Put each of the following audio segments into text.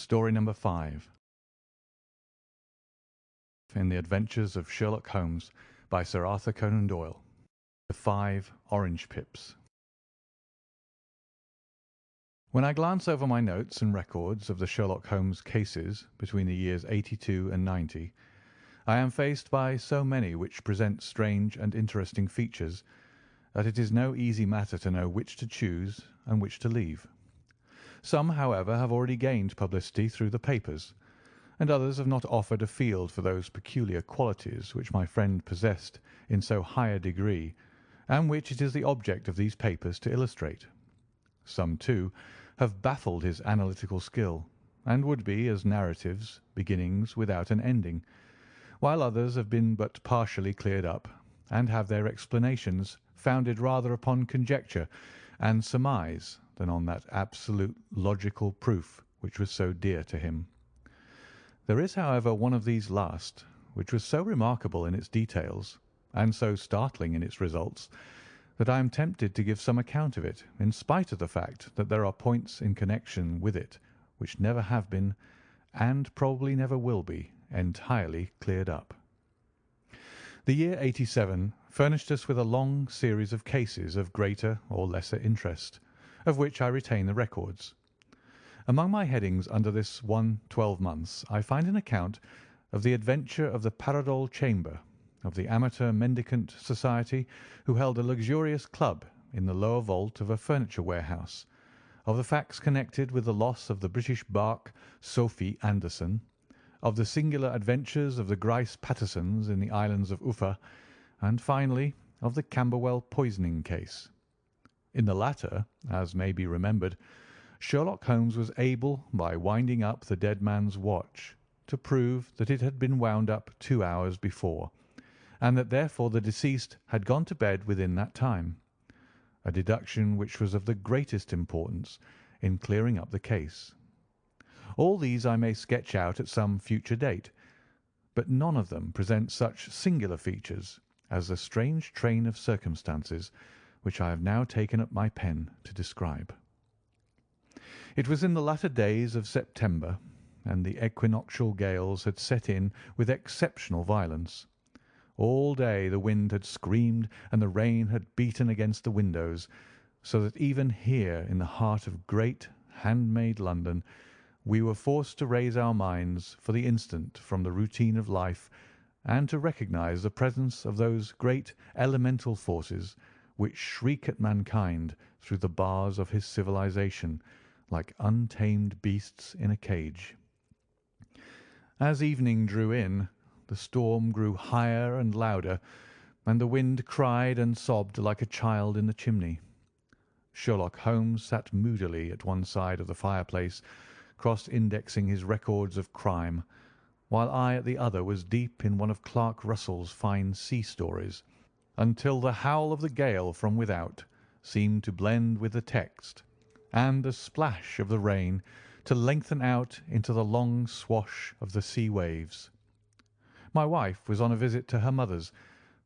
Story number 5. In the Adventures of Sherlock Holmes by Sir Arthur Conan Doyle. The 5 Orange Pips. When I glance over my notes and records of the Sherlock Holmes cases between the years 82 and 90, I am faced by so many which present strange and interesting features that it is no easy matter to know which to choose and which to leave. Some, however, have already gained publicity through the papers, and others have not offered a field for those peculiar qualities which my friend possessed in so high a degree, and which it is the object of these papers to illustrate. Some, too, have baffled his analytical skill, and would be as narratives, beginnings without an ending, while others have been but partially cleared up, and have their explanations founded rather upon conjecture and surmise than on that absolute logical proof which was so dear to him. There is, however, one of these last, which was so remarkable in its details, and so startling in its results, that I am tempted to give some account of it, in spite of the fact that there are points in connection with it which never have been, and probably never will be, entirely cleared up. The year 87 furnished us with a long series of cases of greater or lesser interest, of which I retain the records. Among my headings under this one 12 months I find an account of the adventure of the Paradol Chamber, of the Amateur Mendicant Society who held a luxurious club in the lower vault of a furniture warehouse, of the facts connected with the loss of the British barque Sophie Anderson, of the singular adventures of the Grice Pattersons in the islands of Uffa, and finally of the Camberwell poisoning case. In the latter, as may be remembered, Sherlock Holmes was able, by winding up the dead man's watch, to prove that it had been wound up 2 hours before, and that therefore the deceased had gone to bed within that time, a deduction which was of the greatest importance in clearing up the case. All these I may sketch out at some future date, but none of them present such singular features as the strange train of circumstances which I have now taken up my pen to describe. It was in the latter days of September, and the equinoctial gales had set in with exceptional violence. All day the wind had screamed and the rain had beaten against the windows, so that even here in the heart of great, handmade London we were forced to raise our minds for the instant from the routine of life and to recognise the presence of those great elemental forces which shriek at mankind through the bars of his civilization like untamed beasts in a cage. As evening drew in, the storm grew higher and louder, and the wind cried and sobbed like a child in the chimney. Sherlock Holmes sat moodily at one side of the fireplace, cross-indexing his records of crime, while I at the other was deep in one of Clark Russell's fine sea stories, until the howl of the gale from without seemed to blend with the text, and the splash of the rain to lengthen out into the long swash of the sea waves. My wife was on a visit to her mother's,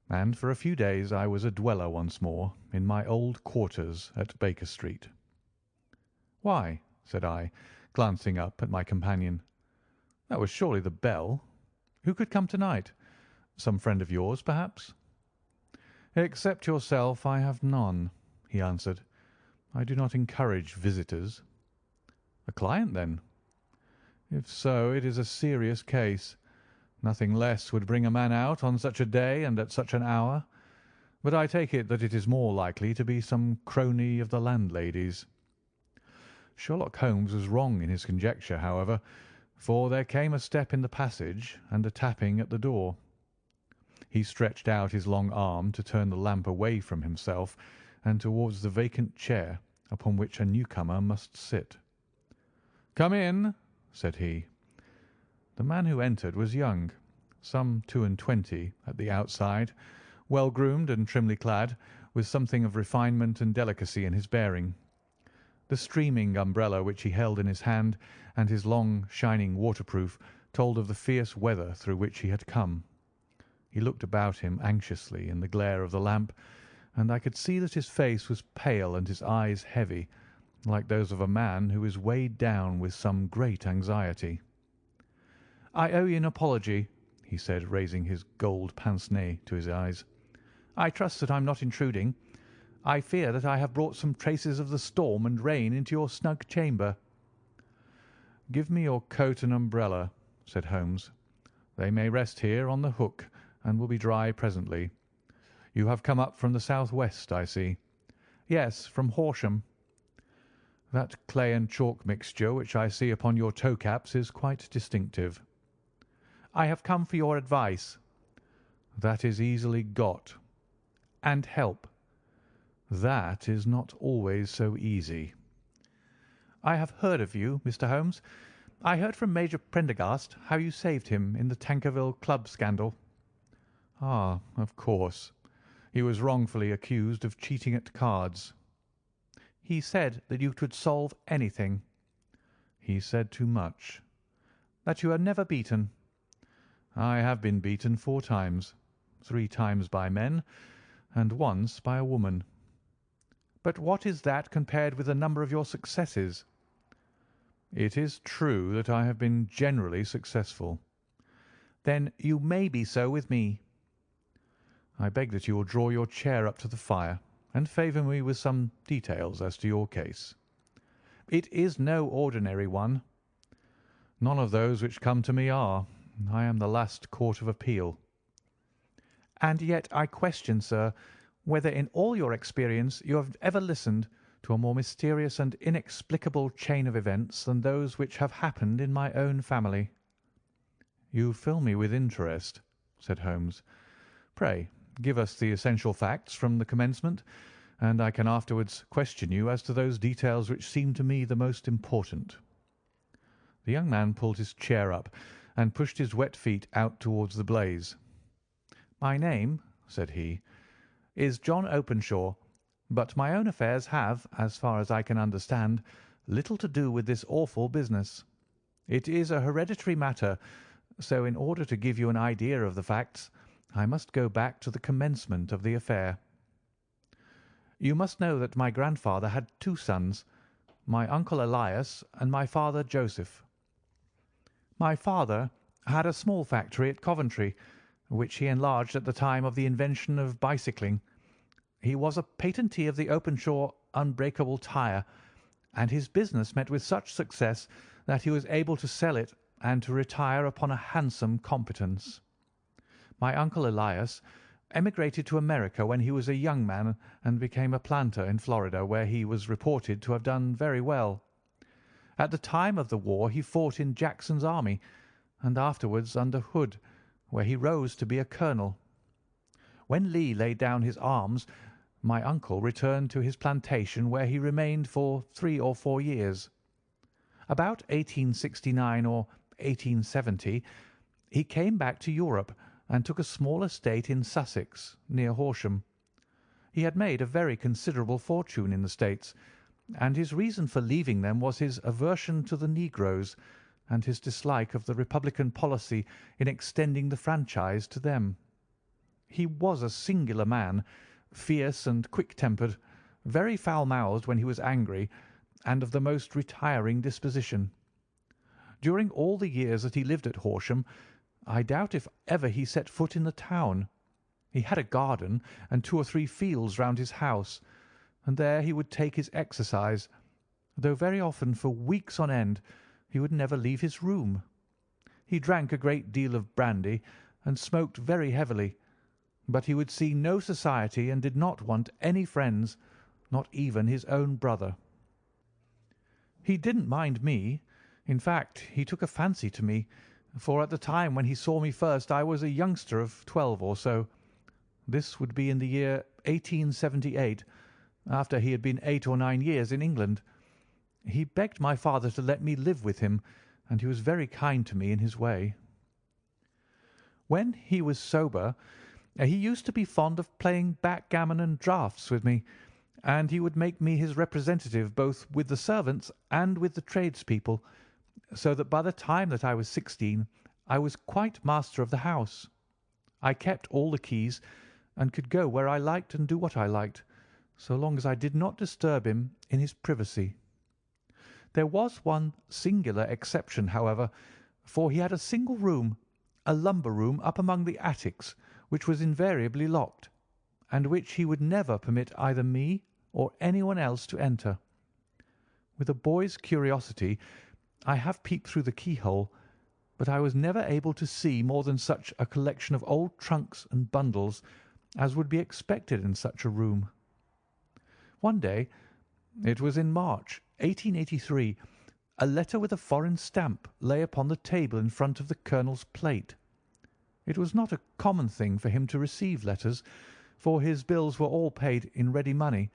and for a few days I was a dweller once more in my old quarters at Baker Street. "Why?" said I, glancing up at my companion. "That was surely the bell. Who could come tonight? Some friend of yours, perhaps?" "Except yourself, I have none," he answered. "I do not encourage visitors." "A client, then?" "If so, it is a serious case. Nothing less would bring a man out on such a day and at such an hour. But I take it that it is more likely to be some crony of the landlady's." Sherlock Holmes was wrong in his conjecture, however, for there came a step in the passage and a tapping at the door. He stretched out his long arm to turn the lamp away from himself and towards the vacant chair upon which a newcomer must sit. "Come in," said he. The man who entered was young, some 22 at the outside, well groomed and trimly clad, with something of refinement and delicacy in his bearing. The streaming umbrella which he held in his hand and his long, shining waterproof told of the fierce weather through which he had come. He looked about him anxiously in the glare of the lamp, and I could see that his face was pale and his eyes heavy, like those of a man who is weighed down with some great anxiety. "I owe you an apology," he said, raising his gold pince-nez to his eyes. "I trust that I am not intruding. I fear that I have brought some traces of the storm and rain into your snug chamber." "Give me your coat and umbrella," said Holmes. "They may rest here on the hook and will be dry presently. You have come up from the south-west, I see." "Yes, from Horsham." "That clay and chalk mixture which I see upon your toe-caps is quite distinctive." "I have come for your advice." "That is easily got." "And help." "That is not always so easy." "I have heard of you, Mr. Holmes. I heard from Major Prendergast how you saved him in the Tankerville Club scandal." "Ah, of course. He was wrongfully accused of cheating at cards." "He said that you could solve anything." "He said too much." "That you are never beaten." "I have been beaten 4 times, 3 times by men, and once by a woman." "But what is that compared with the number of your successes?" "It is true that I have been generally successful." "Then you may be so with me." "I beg that you will draw your chair up to the fire and favour me with some details as to your case." "It is no ordinary one." "None of those which come to me are. I am the last court of appeal." "And yet I question, sir, whether in all your experience you have ever listened to a more mysterious and inexplicable chain of events than those which have happened in my own family." "You fill me with interest," said Holmes. "Pray give us the essential facts from the commencement, and I can afterwards question you as to those details which seem to me the most important." The young man pulled his chair up and pushed his wet feet out towards the blaze. "My name," said he, "is John Openshaw, but my own affairs have, as far as I can understand, little to do with this awful business. It is a hereditary matter, so in order to give you an idea of the facts, I must go back to the commencement of the affair. You must know that my grandfather had 2 sons, my uncle Elias and my father Joseph. My father had a small factory at Coventry, which he enlarged at the time of the invention of bicycling. He was a patentee of the Openshaw unbreakable tyre, and his business met with such success that he was able to sell it and to retire upon a handsome competence. My uncle Elias emigrated to America when he was a young man and became a planter in Florida, where he was reported to have done very well. At the time of the war he fought in Jackson's army, and afterwards under Hood, where he rose to be a colonel. When Lee laid down his arms, my uncle returned to his plantation, where he remained for 3 or 4 years. About 1869 or 1870 he came back to Europe and took a small estate in Sussex, near Horsham. He had made a very considerable fortune in the States, and his reason for leaving them was his aversion to the negroes and his dislike of the Republican policy in extending the franchise to them. He was a singular man, fierce and quick-tempered, very foul-mouthed when he was angry, and of the most retiring disposition. During all the years that he lived at Horsham, I doubt if ever he set foot in the town. He had a garden and 2 or 3 fields round his house, and there he would take his exercise, though very often for weeks on end he would never leave his room. He drank a great deal of brandy and smoked very heavily, but he would see no society and did not want any friends, not even his own brother. He didn't mind me. In fact, he took a fancy to me, for at the time when he saw me first I was a youngster of 12 or so. This would be in the year 1878, after he had been 8 or 9 years in England. He begged my father to let me live with him, and he was very kind to me in his way. When he was sober, he used to be fond of playing backgammon and draughts with me, and he would make me his representative both with the servants and with the tradespeople, so that by the time that I was 16 I was quite master of the house. I kept all the keys, and could go where I liked and do what I liked, so long as I did not disturb him in his privacy. There was one singular exception, however, for he had a single room, a lumber room up among the attics, which was invariably locked, and which he would never permit either me or anyone else to enter. With a boy's curiosity, I have peeped through the keyhole, but I was never able to see more than such a collection of old trunks and bundles as would be expected in such a room. One day, it was in March, 1883, a letter with a foreign stamp lay upon the table in front of the colonel's plate. It was not a common thing for him to receive letters, for his bills were all paid in ready money,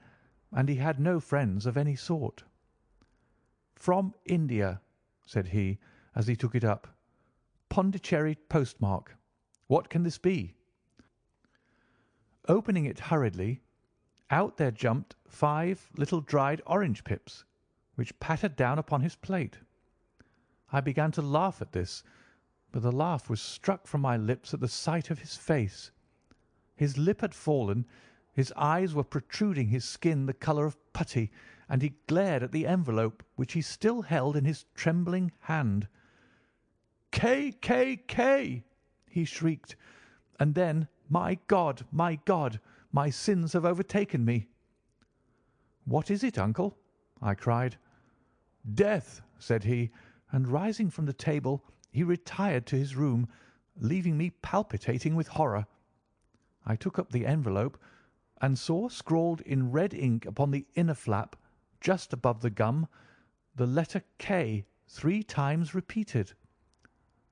and he had no friends of any sort. "From India," said he, as he took it up. "Pondicherry postmark. What can this be?" Opening it hurriedly, out there jumped 5 little dried orange pips, which pattered down upon his plate. I began to laugh at this, but the laugh was struck from my lips at the sight of his face. His lip had fallen, his eyes were protruding, his skin the colour of putty, and he glared at the envelope which he still held in his trembling hand. "K, K, K!" he shrieked, and then, my God, my sins have overtaken me." "What is it, uncle?" I cried. "Death," said he, and rising from the table, he retired to his room, leaving me palpitating with horror. I took up the envelope and saw scrawled in red ink upon the inner flap, just above the gum, the letter K 3 times repeated.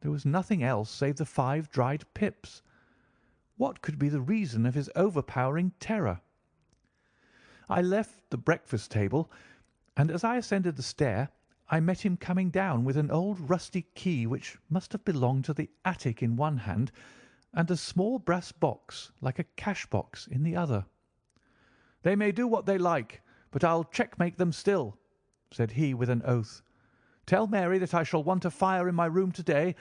There was nothing else save the 5 dried pips. What could be the reason of his overpowering terror? I left the breakfast table, and as I ascended the stair, I met him coming down with an old rusty key which must have belonged to the attic in one hand, and a small brass box like a cash box in the other. "They may do what they like, but I'll checkmate them still," said he with an oath. "Tell Mary that I shall want a fire in my room to-day,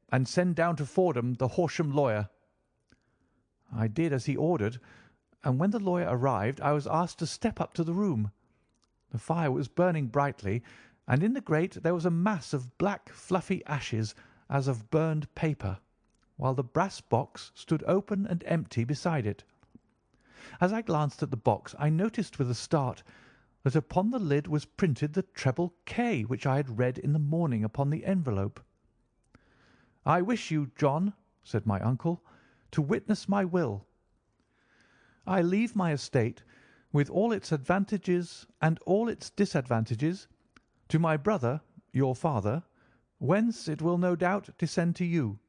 and send down to Fordham the Horsham lawyer." I did as he ordered, and when the lawyer arrived I was asked to step up to the room. The fire was burning brightly, and in the grate there was a mass of black fluffy ashes as of burned paper, while the brass box stood open and empty beside it. As I glanced at the box I noticed with a start that upon the lid was printed the treble K which I had read in the morning upon the envelope. "I wish you, John," said my uncle, "to witness my will. I leave my estate, with all its advantages and all its disadvantages, to my brother, your father, whence it will no doubt descend to you.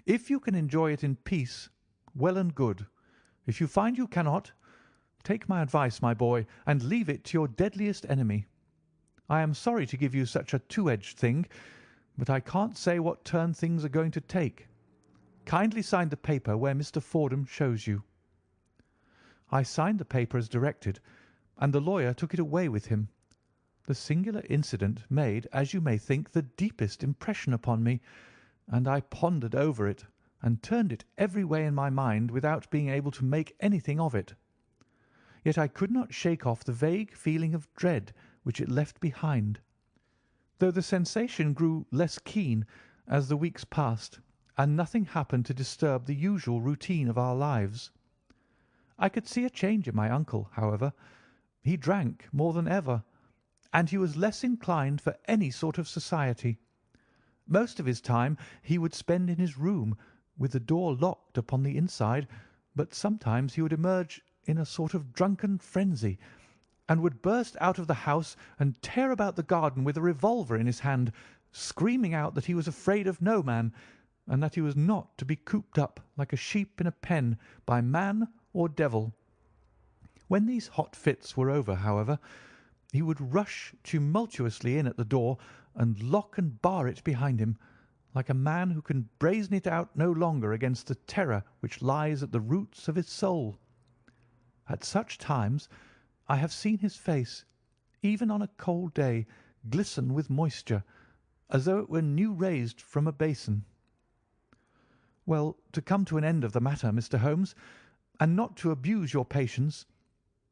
If you can enjoy it in peace, well and good. If you find you cannot, take my advice, my boy, and leave it to your deadliest enemy. I am sorry to give you such a two-edged thing, but I can't say what turn things are going to take. Kindly sign the paper where Mr. Fordham shows you." I signed the paper as directed, and the lawyer took it away with him. The singular incident made, as you may think, the deepest impression upon me, and I pondered over it and turned it every way in my mind without being able to make anything of it. Yet I could not shake off the vague feeling of dread which it left behind, though the sensation grew less keen as the weeks passed, and nothing happened to disturb the usual routine of our lives. I could see a change in my uncle, however. He drank more than ever, and he was less inclined for any sort of society. Most of his time he would spend in his room, with the door locked upon the inside, but sometimes he would emerge in a sort of drunken frenzy, and would burst out of the house and tear about the garden with a revolver in his hand, screaming out that he was afraid of no man, and that he was not to be cooped up like a sheep in a pen by man or devil. When these hot fits were over, however, he would rush tumultuously in at the door and lock and bar it behind him, like a man who can brazen it out no longer against the terror which lies at the roots of his soul. At such times I have seen his face, even on a cold day, glisten with moisture, as though it were new raised from a basin. Well, to come to an end of the matter, Mr. Holmes, and not to abuse your patience,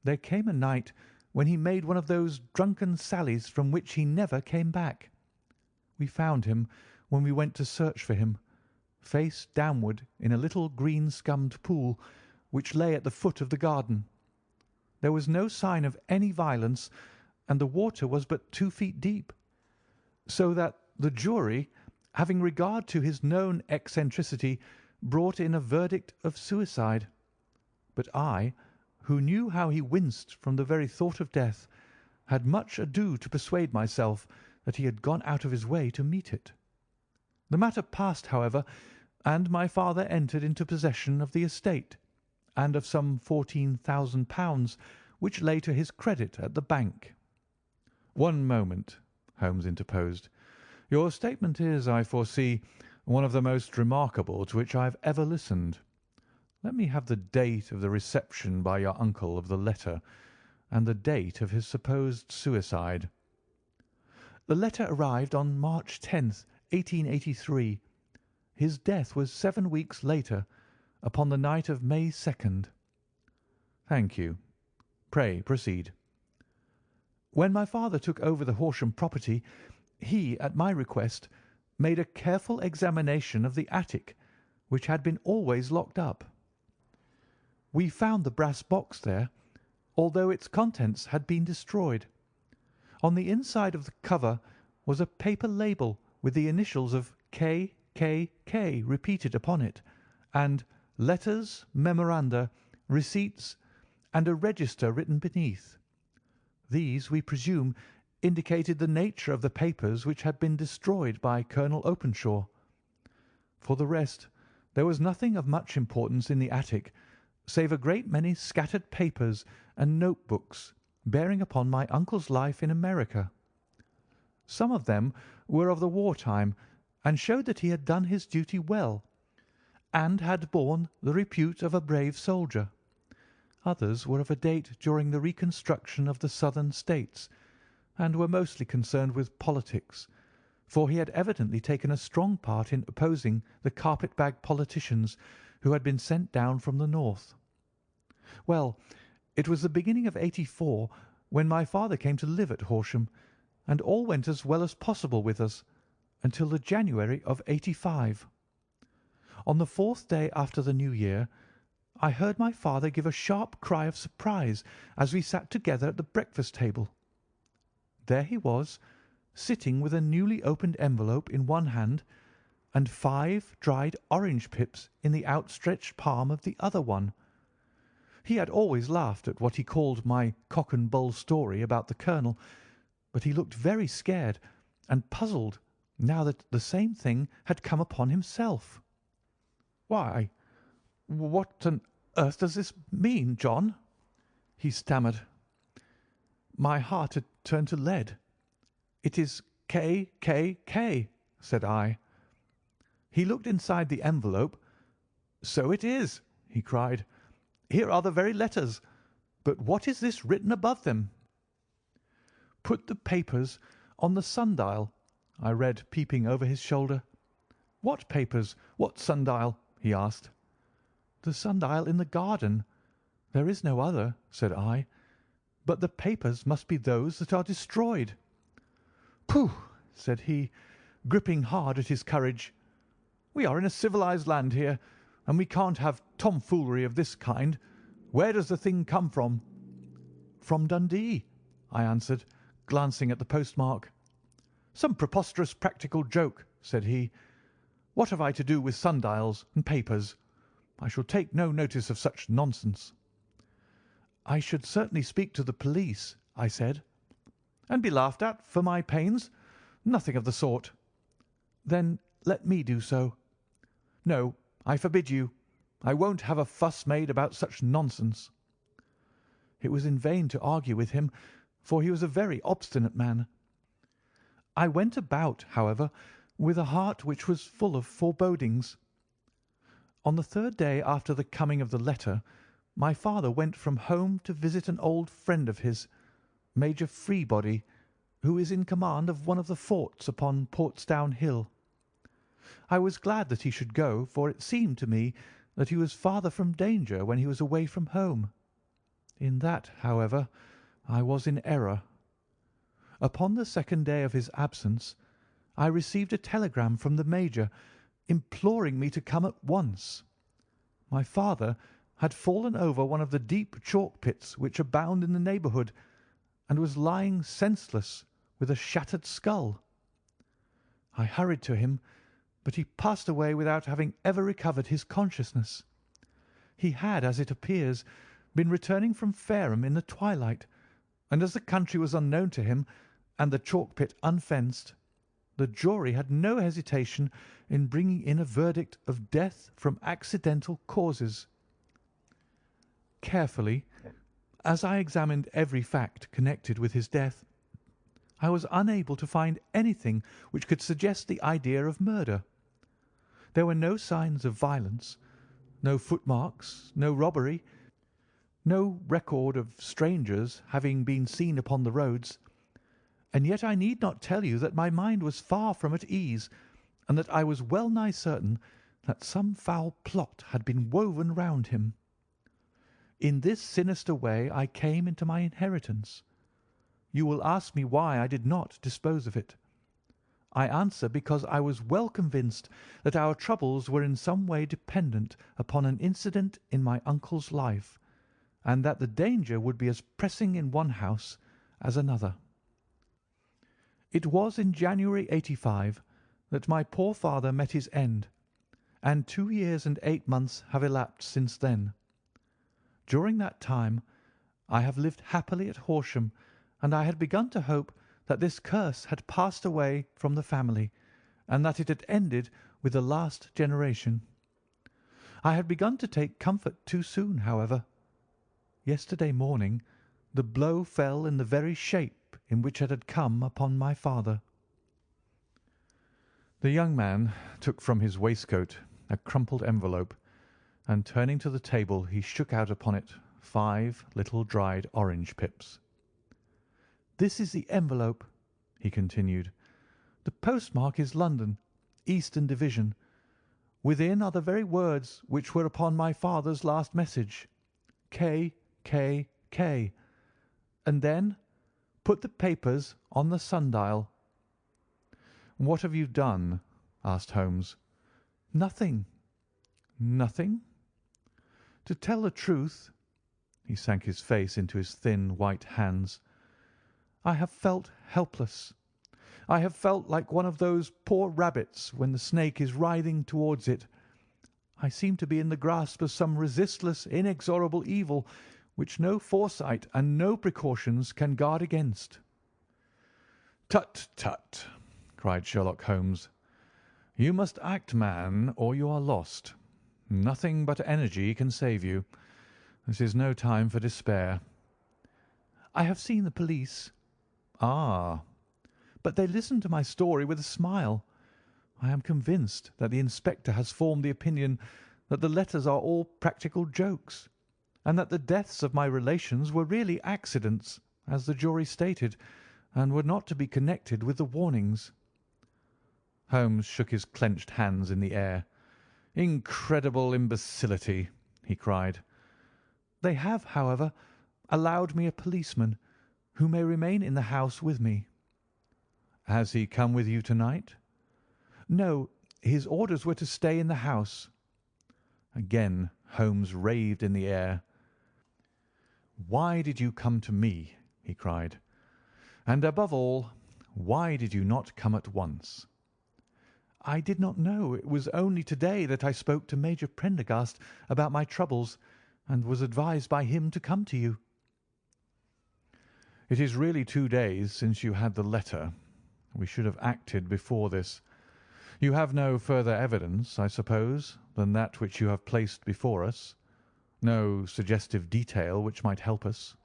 there came a night when he made one of those drunken sallies from which he never came back. We found him, when we went to search for him, face downward in a little green-scummed pool which lay at the foot of the garden. There was no sign of any violence, and the water was but 2 feet deep, so that the jury, having regard to his known eccentricity, brought in a verdict of suicide. But I, who knew how he winced from the very thought of death, had much ado to persuade myself that he had gone out of his way to meet it. The matter passed, however, and my father entered into possession of the estate, and of some £14,000 which lay to his credit at the bank. "One moment," Holmes interposed. "Your statement is, I foresee, one of the most remarkable to which I have ever listened. Let me have the date of the reception by your uncle of the letter, and the date of his supposed suicide." "The letter arrived on March 10th, 1883. His death was 7 weeks later, upon the night of May 2nd. "Thank you. Pray proceed." "When my father took over the Horsham property, he, at my request, made a careful examination of the attic, which had been always locked up. We found the brass box there, although its contents had been destroyed. On the inside of the cover was a paper label with the initials of K.K.K. repeated upon it, and letters, memoranda, receipts, and a register written beneath. These, we presume, indicated the nature of the papers which had been destroyed by Colonel Openshaw. For the rest, there was nothing of much importance in the attic, save a great many scattered papers and notebooks bearing upon my uncle's life in America. Some of them were of the war time, and showed that he had done his duty well, and had borne the repute of a brave soldier. Others were of a date during the reconstruction of the Southern States, and were mostly concerned with politics, for he had evidently taken a strong part in opposing the carpet-bag politicians who had been sent down from the north. Well, it was the beginning of '84 when my father came to live at Horsham, and all went as well as possible with us until the January of '85. On the 4th day after the New Year, I heard my father give a sharp cry of surprise as we sat together at the breakfast table. There he was, sitting with a newly opened envelope in one hand and 5 dried orange pips in the outstretched palm of the other one. He had always laughed at what he called my cock and bull story about the colonel, but he looked very scared and puzzled now that the same thing had come upon himself. "Why, what on earth does this mean, John?" he stammered. My heart had turned to lead. "It is K.K.K.," said I. He looked inside the envelope. "So it is," he cried. "Here are the very letters. But what is this written above them?" "Put the papers on the sundial," I read, peeping over his shoulder. "What papers? What sundial?" he asked. "The sundial in the garden. There is no other," said I. "But the papers must be those that are destroyed." "Pooh!" said he, gripping hard at his courage. "We are in a civilized land here, and we can't have tomfoolery of this kind. Where does the thing come from?" "From Dundee," I answered, glancing at the postmark. "Some preposterous practical joke," said he. "What have I to do with sundials and papers? I shall take no notice of such nonsense." "I should certainly speak to the police," I said. "And be laughed at for my pains? Nothing of the sort." "Then let me do so." "No, I forbid you. I won't have a fuss made about such nonsense." It was in vain to argue with him, for he was a very obstinate man. I went about, however, with a heart which was full of forebodings. On the 3rd day after the coming of the letter, my father went from home to visit an old friend of his, Major Freebody, who is in command of one of the forts upon Portsdown Hill. I was glad that he should go, for it seemed to me that he was farther from danger when he was away from home. In that, however, I was in error. Upon the second day of his absence, I received a telegram from the Major imploring me to come at once. My father had fallen over one of the deep chalk pits which abound in the neighbourhood, and was lying senseless with a shattered skull. I hurried to him, but he passed away without having ever recovered his consciousness. He had, as it appears, been returning from Fareham in the twilight, and as the country was unknown to him and the chalk pit unfenced, the jury had no hesitation in bringing in a verdict of death from accidental causes. Carefully, as I examined every fact connected with his death, I was unable to find anything which could suggest the idea of murder. There were no signs of violence, no footmarks, no robbery, no record of strangers having been seen upon the roads, and yet I need not tell you that my mind was far from at ease, and that I was well nigh certain that some foul plot had been woven round him. In this sinister way I came into my inheritance. You will ask me why I did not dispose of it. I answer because I was well convinced that our troubles were in some way dependent upon an incident in my uncle's life, and that the danger would be as pressing in one house as another. It was in January '85 that my poor father met his end, and 2 years and 8 months have elapsed since then. During that time I have lived happily at Horsham, and I had begun to hope that this curse had passed away from the family, and that it had ended with the last generation. I had begun to take comfort too soon, however. Yesterday morning the blow fell in the very shape in which it had come upon my father. The young man took from his waistcoat a crumpled envelope, and turning to the table he shook out upon it 5 little dried orange pips. "This is the envelope," he continued. "The postmark is London, Eastern Division. Within are the very words which were upon my father's last message, K, K, K. And then put the papers on the sundial." "What have you done?" asked Holmes. "Nothing." "Nothing?" "To tell the truth," he sank his face into his thin white hands, "I have felt helpless. I have felt like one of those poor rabbits when the snake is writhing towards it. I seem to be in the grasp of some resistless, inexorable evil which no foresight and no precautions can guard against." "Tut, tut!" cried Sherlock Holmes. "You must act, man, or you are lost. Nothing but energy can save you. This is no time for despair." "I have seen the police." "Ah!" "But they listened to my story with a smile. I am convinced that the inspector has formed the opinion that the letters are all practical jokes, and that the deaths of my relations were really accidents, as the jury stated, and were not to be connected with the warnings." Holmes shook his clenched hands in the air. "Incredible imbecility!" he cried. "They have, however, allowed me a policeman, who may remain in the house with me." "Has he come with you tonight?" "No, his orders were to stay in the house." Again Holmes raved in the air. "Why did you come to me?" he cried. "And above all, why did you not come at once?" "I did not know. It was only to-day that I spoke to Major Prendergast about my troubles, and was advised by him to come to you." "It is really 2 days since you had the letter. We should have acted before this. You have no further evidence, I suppose, than that which you have placed before us? No suggestive detail which might help us?"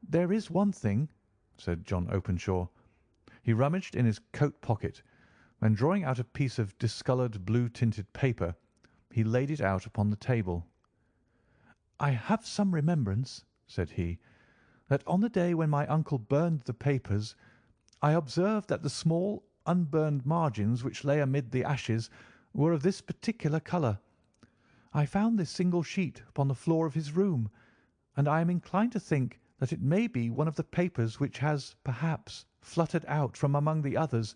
"There is one thing," said John Openshaw. He rummaged in his coat pocket, and drawing out a piece of discoloured blue-tinted paper, he laid it out upon the table. "I have some remembrance," said he, "that on the day when my uncle burned the papers, I observed that the small unburned margins which lay amid the ashes were of this particular colour. I found this single sheet upon the floor of his room, and I am inclined to think that it may be one of the papers which has, perhaps, fluttered out from among the others,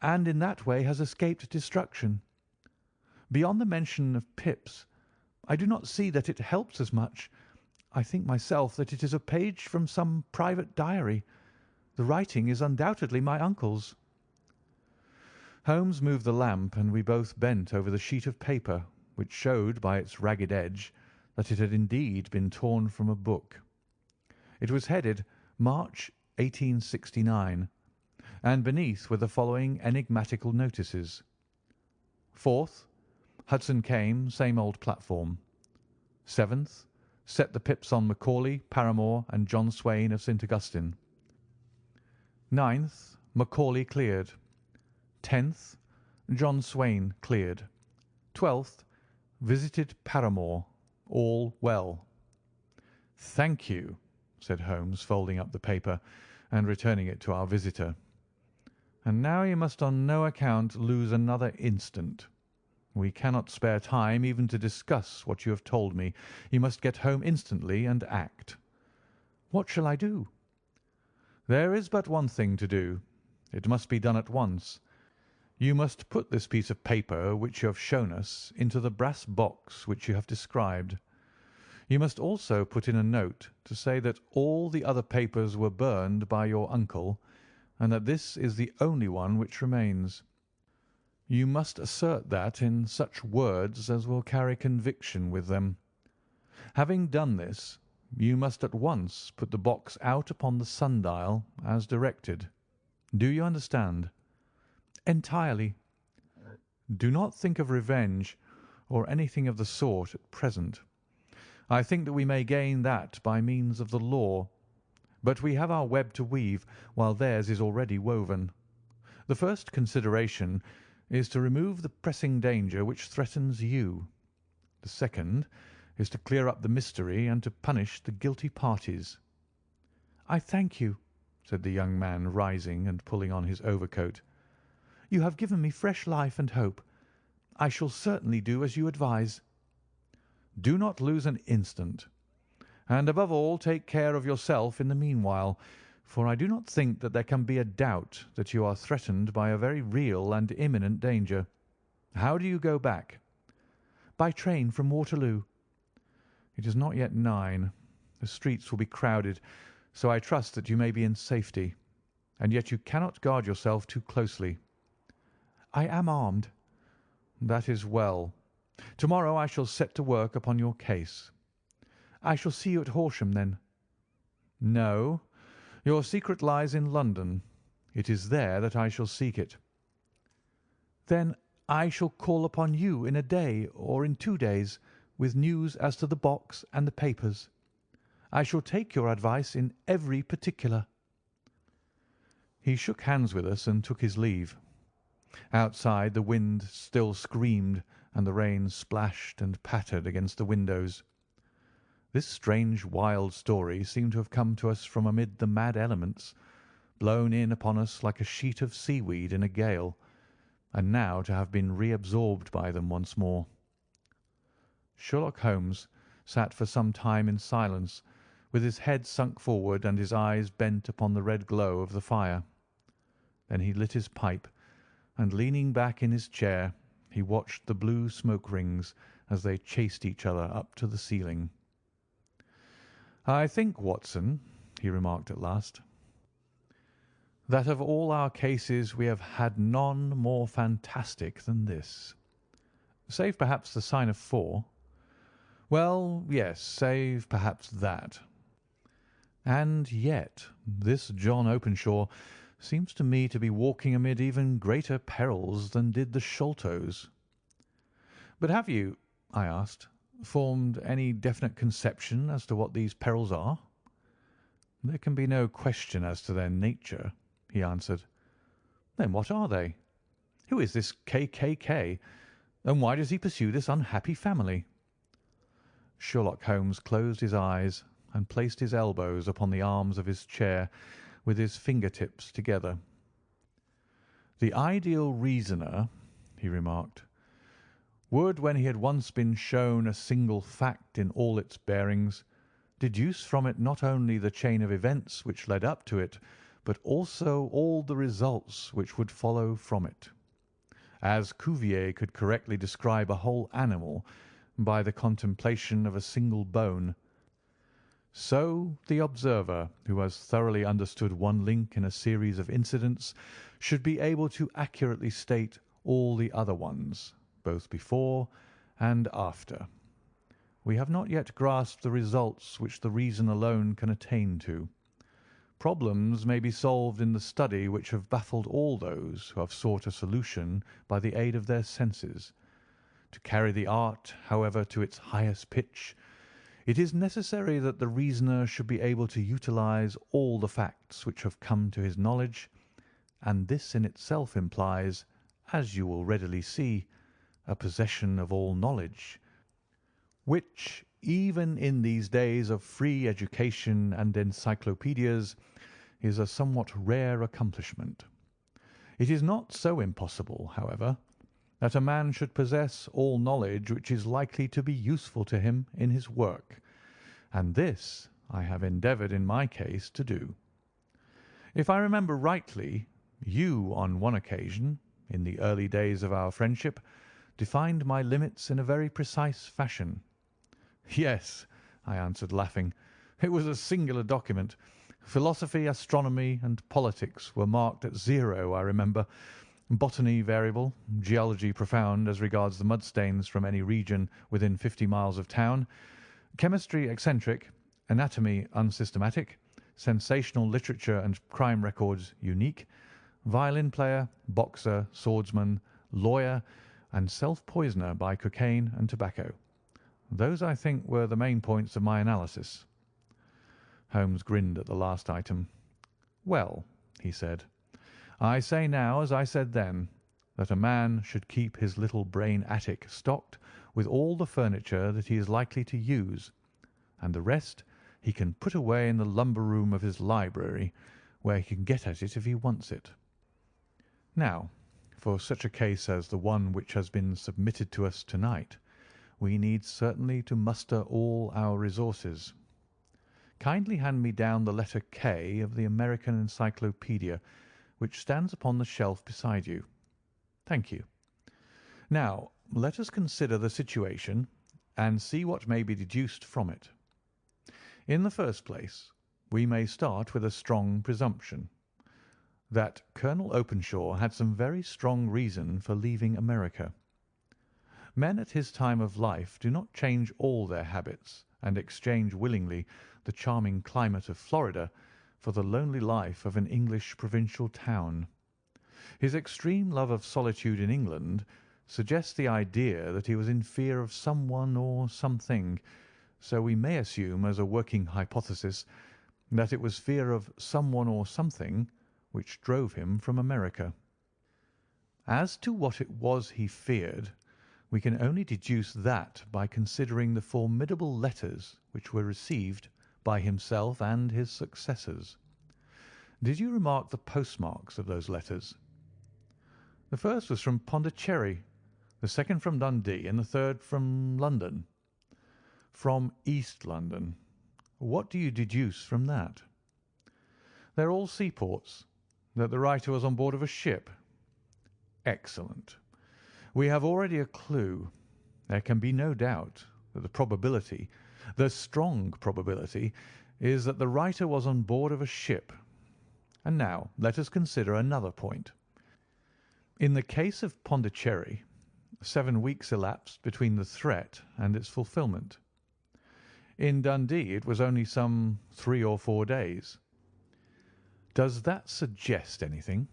and in that way has escaped destruction. Beyond the mention of Pip's, I do not see that it helps us much. I think myself that it is a page from some private diary. The writing is undoubtedly my uncle's." Holmes moved the lamp, and we both bent over the sheet of paper, which showed by its ragged edge that it had indeed been torn from a book. It was headed March 1869, and beneath were the following enigmatical notices: 4th, Hudson came, same old platform. 7th, set the pips on Macaulay, Paramore, and John Swain of St. Augustine. 9th, Macaulay cleared. 10th, John Swain cleared. 12th, visited Paramore. All well. "Thank you," said Holmes, folding up the paper and returning it to our visitor. "And now you must on no account lose another instant. We cannot spare time even to discuss what you have told me. You must get home instantly and act." "What shall I do?" "There is but one thing to do. It must be done at once. You must put this piece of paper which you have shown us into the brass box which you have described. You must also put in a note to say that all the other papers were burned by your uncle, and that this is the only one which remains. You must assert that in such words as will carry conviction with them. Having done this, you must at once put the box out upon the sundial as directed. Do you understand?" "Entirely." "Do not think of revenge or anything of the sort at present. I think that we may gain that by means of the law, but we have our web to weave, while theirs is already woven. The first consideration is to remove the pressing danger which threatens you. The second is to clear up the mystery and to punish the guilty parties." "I thank you," said the young man, rising and pulling on his overcoat. "You have given me fresh life and hope. I shall certainly do as you advise." "Do not lose an instant, and above all take care of yourself in the meanwhile, for I do not think that there can be a doubt that you are threatened by a very real and imminent danger. How do you go back?" "By train from Waterloo." "It is not yet 9. The streets will be crowded, so I trust that you may be in safety. And yet you cannot guard yourself too closely." "I am armed." "That is well. Tomorrow I shall set to work upon your case." "I shall see you at Horsham, then?" "No. Your secret lies in London. It is there that I shall seek it." "Then I shall call upon you in a day or in 2 days with news as to the box and the papers. I shall take your advice in every particular." He shook hands with us and took his leave. Outside the wind still screamed and the rain splashed and pattered against the windows. This strange wild story seemed to have come to us from amid the mad elements, blown in upon us like a sheet of seaweed in a gale, and now to have been reabsorbed by them once more. Sherlock Holmes sat for some time in silence, with his head sunk forward and his eyes bent upon the red glow of the fire. Then he lit his pipe, and leaning back in his chair, he watched the blue smoke rings as they chased each other up to the ceiling. "I think, Watson," he remarked at last, "that of all our cases we have had none more fantastic than this. Save perhaps the sign of 4. Well, yes, save perhaps that. And yet this John Openshaw seems to me to be walking amid even greater perils than did the Sholtos." "But have you," I asked, "formed any definite conception as to what these perils are?" "There can be no question as to their nature," he answered. "Then what are they? Who is this K., and why does he pursue this unhappy family?" Sherlock Holmes closed his eyes and placed his elbows upon the arms of his chair with his finger-tips together. "The ideal reasoner," he remarked, "would, when he had once been shown a single fact in all its bearings, deduce from it not only the chain of events which led up to it, but also all the results which would follow from it. As Cuvier could correctly describe a whole animal by the contemplation of a single bone, so the observer who has thoroughly understood one link in a series of incidents should be able to accurately state all the other ones, both before and after. We have not yet grasped the results which the reason alone can attain to. Problems may be solved in the study which have baffled all those who have sought a solution by the aid of their senses. To carry the art, however, to its highest pitch, it is necessary that the reasoner should be able to utilize all the facts which have come to his knowledge, and this in itself implies, as you will readily see, a possession of all knowledge, which, even in these days of free education and encyclopedias, is a somewhat rare accomplishment. It is not so impossible, however, that a man should possess all knowledge which is likely to be useful to him in his work, and this I have endeavoured in my case to do. If I remember rightly, you on one occasion, in the early days of our friendship, defined my limits in a very precise fashion. Yes, I answered, laughing. It was a singular document. Philosophy, astronomy, and politics were marked at 0, I remember. Botany variable, geology profound as regards the mud stains from any region within 50 miles of town, chemistry eccentric, anatomy unsystematic, sensational literature and crime records unique, violin player, boxer, swordsman, lawyer, and self-poisoner by cocaine and tobacco. Those, I think, were the main points of my analysis. Holmes grinned at the last item. Well, he said, I say now, as I said then, that a man should keep his little brain attic stocked with all the furniture that he is likely to use, and the rest he can put away in the lumber room of his library, where he can get at it if he wants it. Now, for such a case as the one which has been submitted to us tonight, we need certainly to muster all our resources. Kindly hand me down the letter K of the American Encyclopedia, which stands upon the shelf beside you. Thank you. Now, let us consider the situation and see what may be deduced from it. In the first place, we may start with a strong presumption that Colonel Openshaw had some very strong reason for leaving America. Men at his time of life do not change all their habits and exchange willingly the charming climate of Florida for the lonely life of an English provincial town. His extreme love of solitude in England suggests the idea that he was in fear of someone or something, so we may assume as a working hypothesis that it was fear of someone or something which drove him from America. As to what it was he feared, we can only deduce that by considering the formidable letters which were received by himself and his successors. Did you remark the postmarks of those letters? The first was from Pondicherry, the second from Dundee, and the third from London. From East London. What do you deduce from that? They're all seaports. That the writer was on board of a ship. Excellent. We have already a clue. There can be no doubt that the strong probability, is that the writer was on board of a ship. And now let us consider another point. In the case of Pondicherry, 7 weeks elapsed between the threat and its fulfilment. In Dundee it was only some 3 or 4 days. Does that suggest anything?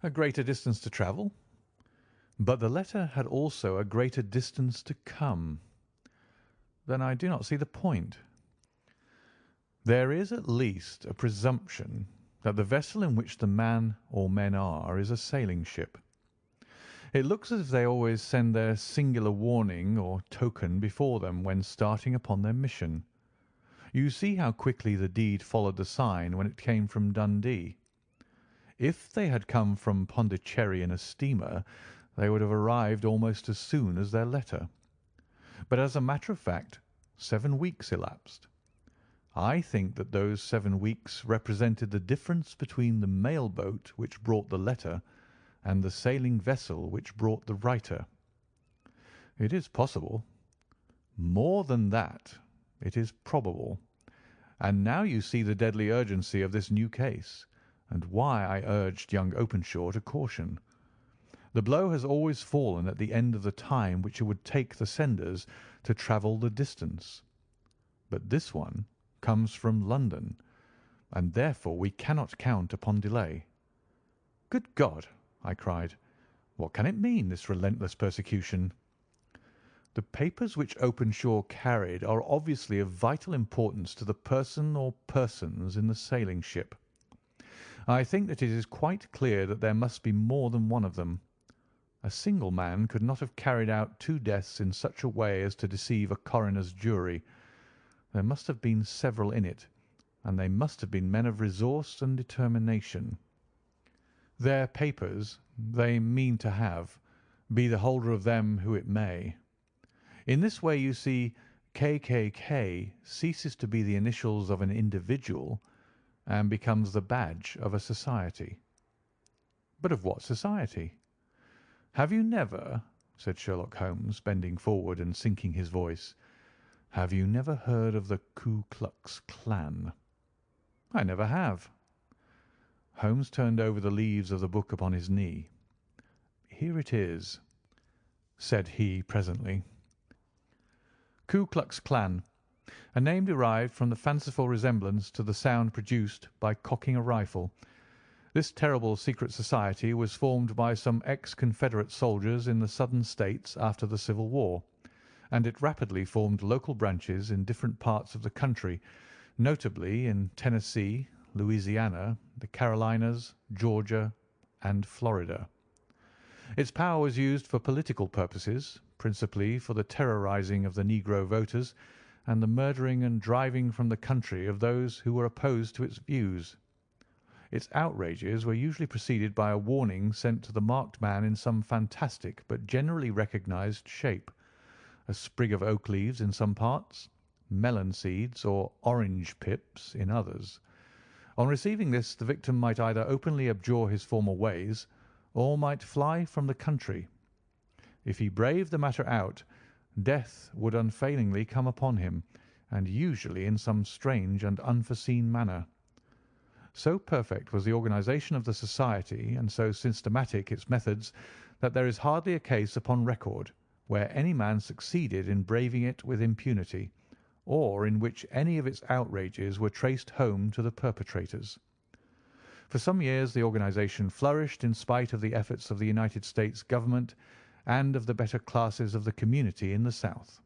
A greater distance to travel? But the letter had also a greater distance to come. Then I do not see the point. There is at least a presumption that the vessel in which the man or men are is a sailing ship. It looks as if they always send their singular warning or token before them when starting upon their mission. You see how quickly the deed followed the sign when it came from Dundee. If they had come from Pondicherry in a steamer, they would have arrived almost as soon as their letter. But as a matter of fact, 7 weeks elapsed, I think that those 7 weeks represented the difference between the mail boat which brought the letter and the sailing vessel which brought the writer. It is possible. More than that, it is probable. And now you see the deadly urgency of this new case, and why I urged young Openshaw to caution. The blow has always fallen at the end of the time which it would take the senders to travel the distance. But this one comes from London, and therefore we cannot count upon delay. Good God! I cried. What can it mean, this relentless persecution? The papers which Openshaw carried are obviously of vital importance to the person or persons in the sailing ship. I think that it is quite clear that there must be more than one of them. A single man could not have carried out 2 deaths in such a way as to deceive a coroner's jury. There must have been several in it, and they must have been men of resource and determination. Their papers they mean to have, be the holder of them who it may. In this way, you see, KKK ceases to be the initials of an individual and becomes the badge of a society. But of what society? Have you never, said Sherlock Holmes, bending forward and sinking his voice, have you never heard of the Ku Klux Klan? I never have. Holmes turned over the leaves of the book upon his knee. Here it is, said he presently. Ku Klux Klan, a name derived from the fanciful resemblance to the sound produced by cocking a rifle. This terrible secret society was formed by some ex-Confederate soldiers in the Southern States after the Civil War, and it rapidly formed local branches in different parts of the country, notably in Tennessee, Louisiana, the Carolinas, Georgia, and Florida. Its power was used for political purposes, principally for the terrorizing of the negro voters and the murdering and driving from the country of those who were opposed to its views. Its outrages were usually preceded by a warning sent to the marked man in some fantastic but generally recognized shape: a sprig of oak leaves in some parts, melon seeds or orange pips in others. On receiving this, the victim might either openly abjure his former ways, or might fly from the country. If he braved the matter out, death would unfailingly come upon him, and usually in some strange and unforeseen manner. So perfect was the organization of the society, and so systematic its methods, that there is hardly a case upon record where any man succeeded in braving it with impunity, or in which any of its outrages were traced home to the perpetrators. For some years the organization flourished in spite of the efforts of the United States government and of the better classes of the community in the South.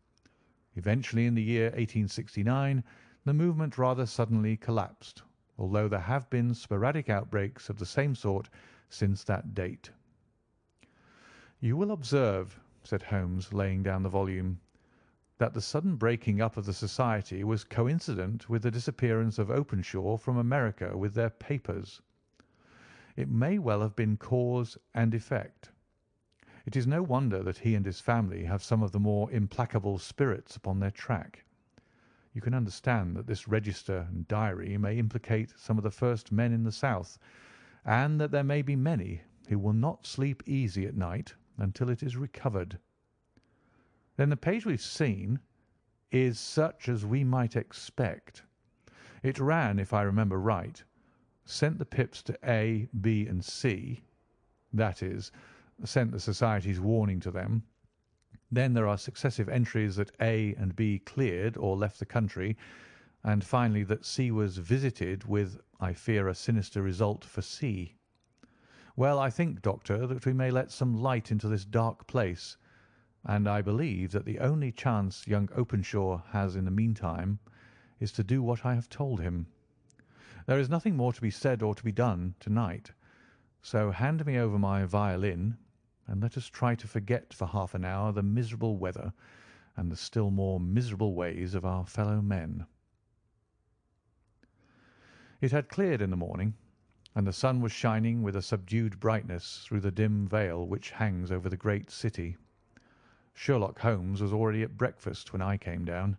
Eventually, in the year 1869, the movement rather suddenly collapsed, although there have been sporadic outbreaks of the same sort since that date. You will observe, said Holmes, laying down the volume, that the sudden breaking up of the society was coincident with the disappearance of Openshaw from America with their papers. It may well have been cause and effect. It is no wonder that he and his family have some of the more implacable spirits upon their track. You can understand that this register and diary may implicate some of the first men in the South, and that there may be many who will not sleep easy at night until it is recovered. Then the page we've seen is such as we might expect. It ran, if I remember right, sent the pips to A, B, and C, that is, sent the society's warning to them. Then there are successive entries that A and B cleared or left the country, and finally that C was visited with, I fear, a sinister result for C. Well, I think, Doctor, that we may let some light into this dark place, and I believe that the only chance young Openshaw has in the meantime is to do what I have told him. There is nothing more to be said or to be done to-night, so hand me over my violin, and let us try to forget for half an hour the miserable weather and the still more miserable ways of our fellow men. It had cleared in the morning, and the sun was shining with a subdued brightness through the dim veil which hangs over the great city. Sherlock Holmes was already at breakfast when I came down.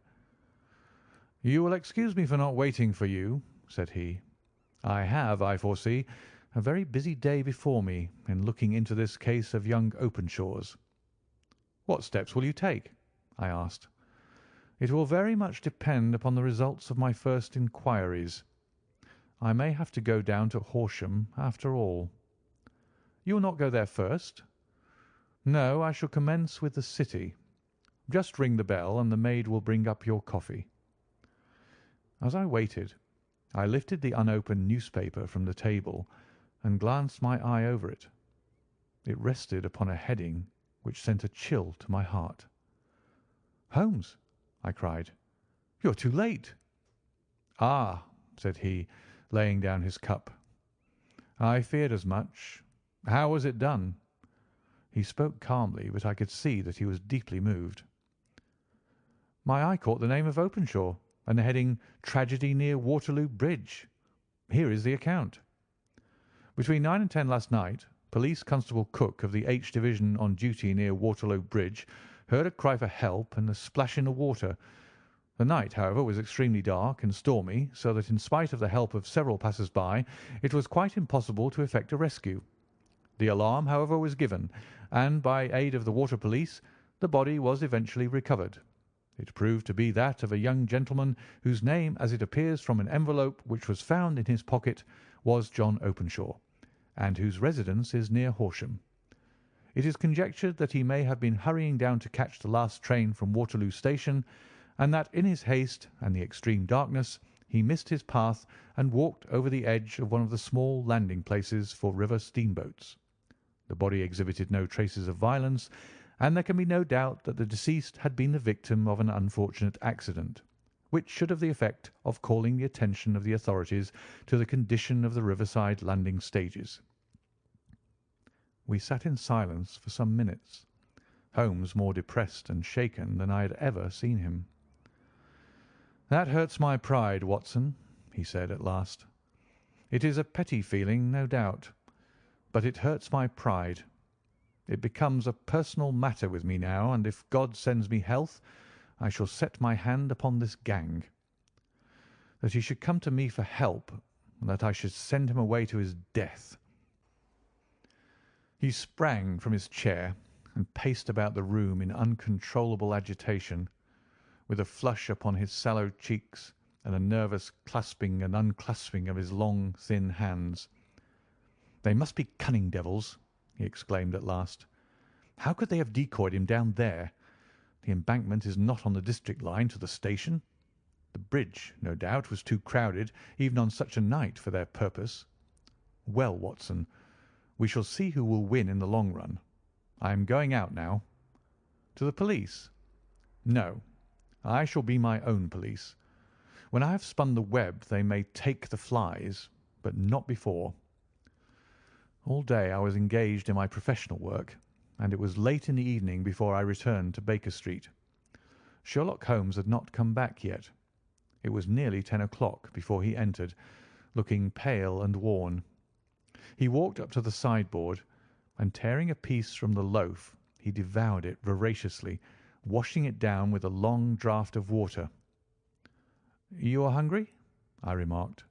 "You will excuse me for not waiting for you," said he. "I have, I foresee, a very busy day before me in looking into this case of young Openshaw's." "What steps will you take?" I asked. "It will very much depend upon the results of my first inquiries. I may have to go down to Horsham after all." "You will not go there first?" "No, I shall commence with the city. Just ring the bell, and the maid will bring up your coffee." As I waited, I lifted the unopened newspaper from the table and glanced my eye over it. It rested upon a heading which sent a chill to my heart. "Holmes!" I cried. "You are too late." "Ah!" said he, laying down his cup. "I feared as much. How was it done?" He spoke calmly, but I could see that he was deeply moved. "My eye caught the name of Openshaw and the heading 'Tragedy near Waterloo Bridge.' Here is the account. Between 9 and 10 last night, Police Constable Cook of the H Division on duty near Waterloo Bridge heard a cry for help and a splash in the water. The night, however, was extremely dark and stormy, so that in spite of the help of several passers-by, it was quite impossible to effect a rescue. The alarm, however, was given, and by aid of the water police, the body was eventually recovered. It proved to be that of a young gentleman whose name, as it appears from an envelope which was found in his pocket, was John Openshaw, and whose residence is near Horsham. It is conjectured that he may have been hurrying down to catch the last train from Waterloo Station, and that in his haste and the extreme darkness he missed his path and walked over the edge of one of the small landing places for river steamboats. The body exhibited no traces of violence, and there can be no doubt that the deceased had been the victim of an unfortunate accident, which should have the effect of calling the attention of the authorities to the condition of the riverside landing stages." We sat in silence for some minutes, Holmes more depressed and shaken than I had ever seen him. "That hurts my pride, Watson," he said at last. "It is a petty feeling, no doubt, but it hurts my pride. It becomes a personal matter with me now, and if God sends me health, I shall set my hand upon this gang. That he should come to me for help, and that I should send him away to his death." He sprang from his chair and paced about the room in uncontrollable agitation, with a flush upon his sallow cheeks and a nervous clasping and unclasping of his long, thin hands. "They must be cunning devils," he exclaimed at last. "How could they have decoyed him down there? The embankment is not on the district line to the station. The bridge, no doubt, was too crowded, even on such a night, for their purpose. Well, Watson, we shall see who will win in the long run. I am going out now." "To the police?" "No. I shall be my own police. When I have spun the web they may take the flies, but not before." All day I was engaged in my professional work, and it was late in the evening before I returned to Baker Street. Sherlock Holmes had not come back yet. It was nearly 10 o'clock before he entered, looking pale and worn. He walked up to the sideboard, and tearing a piece from the loaf, he devoured it voraciously, washing it down with a long draught of water. "You are hungry?" I remarked.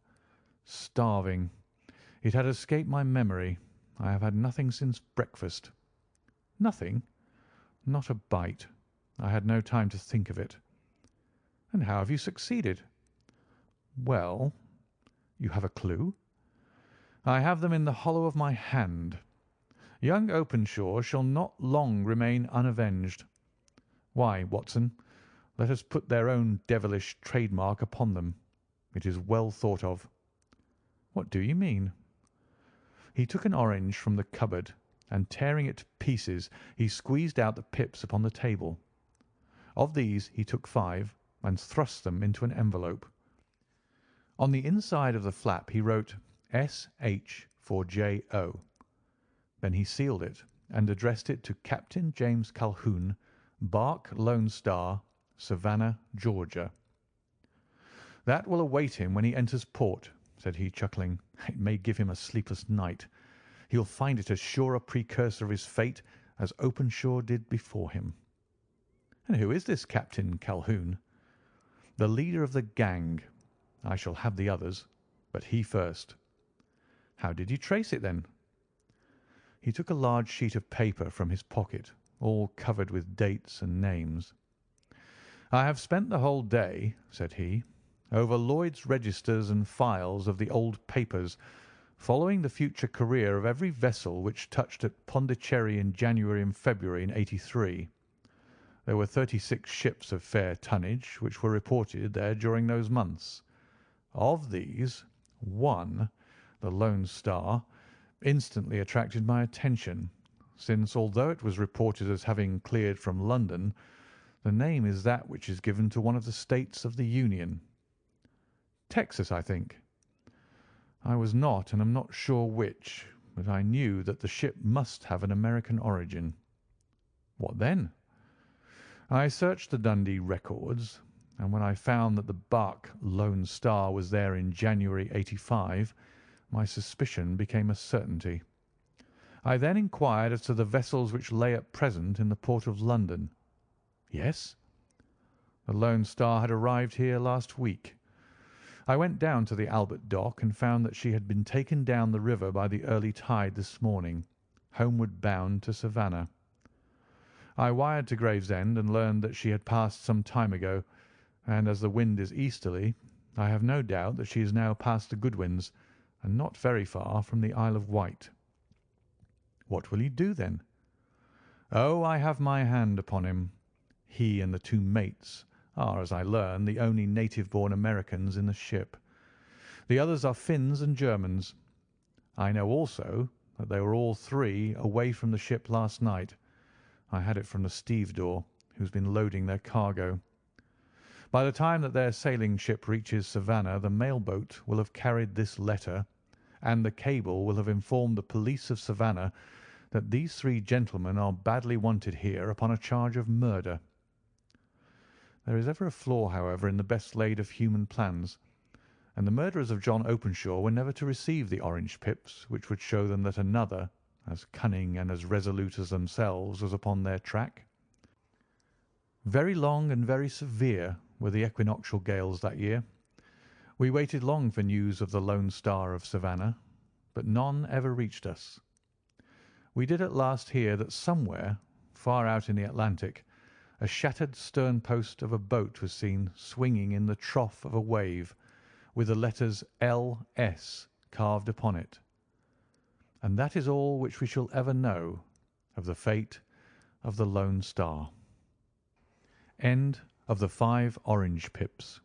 "Starving. It had escaped my memory. I have had nothing since breakfast." "Nothing?" "Not a bite. I had no time to think of it." "And how have you succeeded?" "Well, you have a clue?" "I have them in the hollow of my hand. Young Openshaw shall not long remain unavenged. Why, Watson, let us put their own devilish trademark upon them. It is well thought of." "What do you mean?" He took an orange from the cupboard, and tearing it to pieces, he squeezed out the pips upon the table. Of these he took 5 and thrust them into an envelope. On the inside of the flap he wrote S.H. for J.O. Then he sealed it and addressed it to Captain James Calhoun, Bark Lone Star, Savannah, Georgia. "That will await him when he enters port," said he, chuckling. "It may give him a sleepless night. He'll find it as sure a precursor of his fate as Openshaw did before him." "And who is this Captain Calhoun?" The leader of the gang. I shall have the others, but he first." "How did you trace it, then?" He took a large sheet of paper from his pocket, all covered with dates and names. "I have spent the whole day," said he, "over Lloyd's registers and files of the old papers, following the future career of every vessel which touched at Pondicherry in January and February in '83. There were 36 ships of fair tonnage which were reported there during those months. Of these, one, the Lone Star, instantly attracted my attention, since, although it was reported as having cleared from London, the name is that which is given to one of the states of the Union. Texas, I think. I was not and am not sure which, but I knew that the ship must have an American origin." "What then?" "I searched the Dundee records, and when I found that the barque Lone Star was there in January '85, my suspicion became a certainty. I then inquired as to the vessels which lay at present in the port of London." "Yes?" "The Lone Star had arrived here last week. I went down to the Albert Dock and found that she had been taken down the river by the early tide this morning, homeward bound to Savannah. I wired to Gravesend and learned that she had passed some time ago, and as the wind is easterly, I have no doubt that she is now past the Goodwins and not very far from the Isle of Wight." "What will you do, then?" "Oh, I have my hand upon him. He and the two mates are, as I learn, the only native-born Americans in the ship. The others are Finns and Germans. I know also that they were all three away from the ship last night. I had it from the stevedore, who's been loading their cargo. By the time that their sailing ship reaches Savannah, the mail-boat will have carried this letter, and the cable will have informed the police of Savannah that these three gentlemen are badly wanted here upon a charge of murder. There is ever a flaw, however, in the best laid of human plans, and the murderers of John Openshaw were never to receive the orange pips which would show them that another, as cunning and as resolute as themselves, was upon their track. Very long and very severe were the equinoctial gales that year. We waited long for news of the Lone Star of Savannah, but none ever reached us. We did at last hear that somewhere, far out in the Atlantic, a shattered stern post of a boat was seen swinging in the trough of a wave, with the letters L.S. carved upon it. And that is all which we shall ever know of the fate of the Lone Star. End of the 5 Orange Pips.